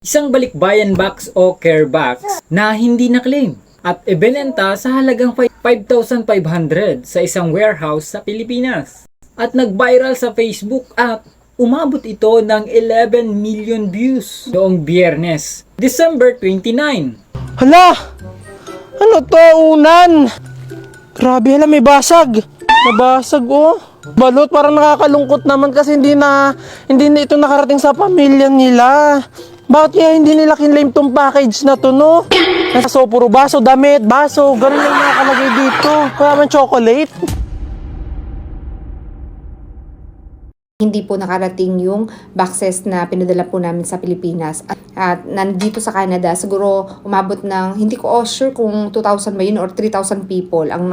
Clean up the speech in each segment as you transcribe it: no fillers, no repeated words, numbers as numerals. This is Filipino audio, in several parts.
Isang balikbayan box o care box na hindi na-claim at ibinenta sa halagang 5,500 sa isang warehouse sa Pilipinas. At nag-viral sa Facebook at umabot ito ng 11 million views noong Biyernes, December 29. Hala! Ano to, unan? Grabe, hala, may basag. Nabasag, oh. Balot, parang nakakalungkot naman kasi hindi na ito nakarating sa pamilya nila. Bakit kaya hindi nila kinlaim tong package na to, no? So, puro baso, damit, baso, ganun lang nakalagay dito. Kaya man chocolate. Hindi po nakarating yung boxes na pinadala po namin sa Pilipinas. At nandito sa Canada, siguro umabot ng, hindi ko sure kung 2,000 ba yun or 3,000 people ang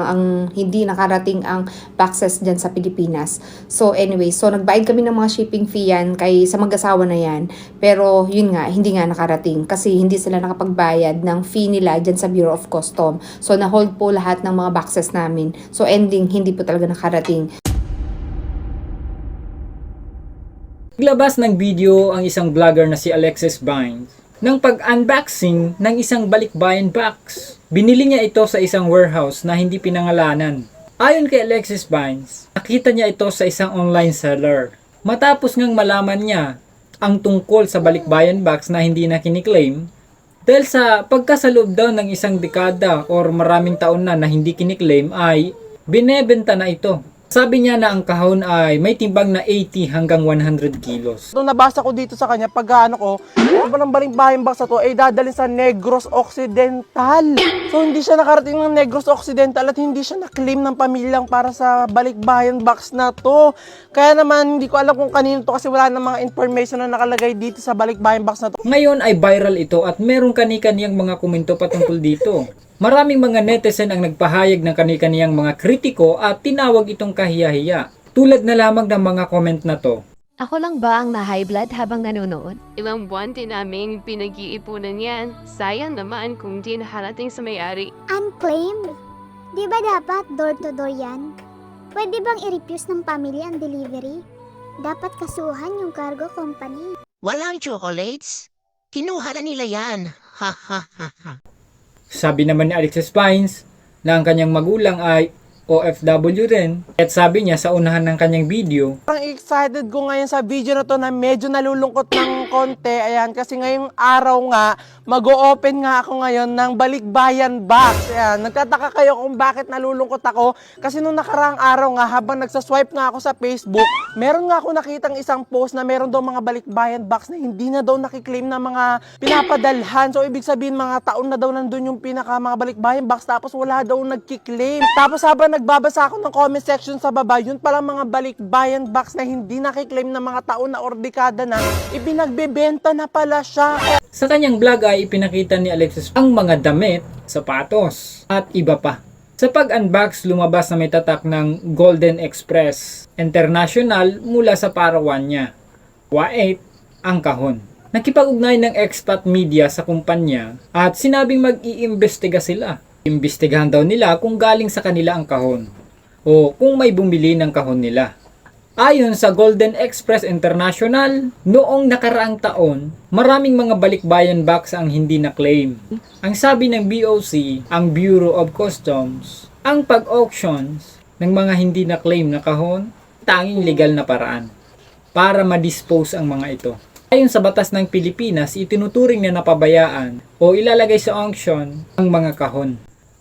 hindi nakarating ang boxes dyan sa Pilipinas. So anyway, so nagbayad kami ng mga shipping fee yan kay sa mag-asawa na yan. Pero yun nga, hindi nga nakarating kasi hindi sila nakapagbayad ng fee nila dyan sa Bureau of Customs. So na-hold po lahat ng mga boxes namin. So ending, hindi po talaga nakarating. Naglabas ng video ang isang vlogger na si Alexis Vines ng pag-unboxing ng isang balikbayan box. Binili niya ito sa isang warehouse na hindi pinangalanan. Ayon kay Alexis Vines, nakita niya ito sa isang online seller. Matapos ngang malaman niya ang tungkol sa balikbayan box na hindi na kiniklaim, dahil sa pagkasaloob daw ng isang dekada or maraming taon na hindi kiniklaim ay binebenta na ito. Sabi niya na ang kahon ay may timbang na 80 hanggang 100 kilos. Nung nabasa ko dito sa kanya, pag ko, ng balikbayan box na to ay dadalhin sa Negros Occidental. So hindi siya nakarating ng Negros Occidental at hindi siya na-claim ng pamilyang para sa balikbayan box na to. Kaya naman hindi ko alam kung kanino to kasi wala na mga information na nakalagay dito sa balikbayan box na to. Ngayon ay viral ito at merong kani-kaniyang mga komento patungkol dito. Maraming mga netizen ang nagpahayag ng kani-kaniyang mga kritiko at tinawag itong kahiya-hiya. Tulad na lamang ng mga comment na to. Ako lang ba ang na-high blood habang nanonood? Ilang buwan din naming pinag-iipunan yan. Sayang naman kung di nakarating sa may-ari. Unclaimed? Di ba dapat door-to-door yan? Pwede bang i-refuse ng family ang delivery? Dapat kasuhan yung cargo company. Walang chocolates? Kinuha na nila yan. Ha ha ha ha. Sabi naman ni Alexis Vines na ang kanyang magulang ay OFW rin. At sabi niya sa unahan ng kanyang video, Parang excited ko ngayon sa video na to na medyo nalulungkot ng konti. Ayan, kasi ngayong araw nga, mag-o-open nga ako ngayon ng balikbayan box. Ayan, nagtataka kayo kung bakit nalulungkot ako. Kasi nung nakaraang araw nga, habang nagsaswipe nga ako sa Facebook, meron nga ako nakitang isang post na meron daw mga balikbayan box na hindi na daw nakiklaim na mga pinapadalhan. So, ibig sabihin, mga taon na daw nandun yung mga balikbayan box, tapos wala daw nagkiklaim. Tapos habang nagbabasa ako ng comment section sa baba, yun pala mga balikbayan box na hindi nakiklaim na mga taon na or dekada na, ibinagbebenta na pala siya. sa kanyang vlog ay ipinakita ni Alexis ang mga damit, sapatos, at iba pa. Sa pag-unbox, lumabas na may tatak ng Golden Express International mula sa parawan niya. Wa8 ang kahon. Nakipag-ugnay ng expat media sa kumpanya at sinabing mag-iimbestiga sila. Imbestigahan daw nila kung galing sa kanila ang kahon o kung may bumili ng kahon nila. Ayon sa Golden Express International, noong nakaraang taon, maraming mga balikbayan box ang hindi na-claim. Ang sabi ng BOC, ang Bureau of Customs, ang pag-auctions ng mga hindi na-claim na kahon, tanging legal na paraan para ma-dispose ang mga ito. Ayon sa batas ng Pilipinas, itinuturing na napabayaan o ilalagay sa auction ang mga kahon.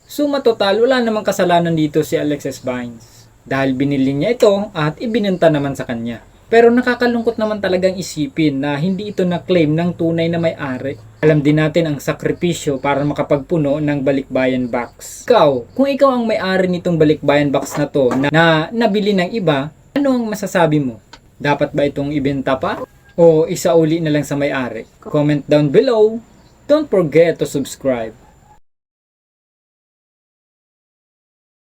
Suma total, wala namang kasalanan dito si Alexis Vines dahil binili niya ito at ibinenta naman sa kanya. Pero nakakalungkot naman talagang isipin na hindi ito na-claim ng tunay na may-ari. Alam din natin ang sakripisyo para makapagpuno ng balikbayan box. Ikaw, kung ikaw ang may-ari nitong balikbayan box na to na nabili ng iba, ano ang masasabi mo? Dapat ba itong ibenta pa? O isauli na lang sa may-ari? Comment down below. Don't forget to subscribe.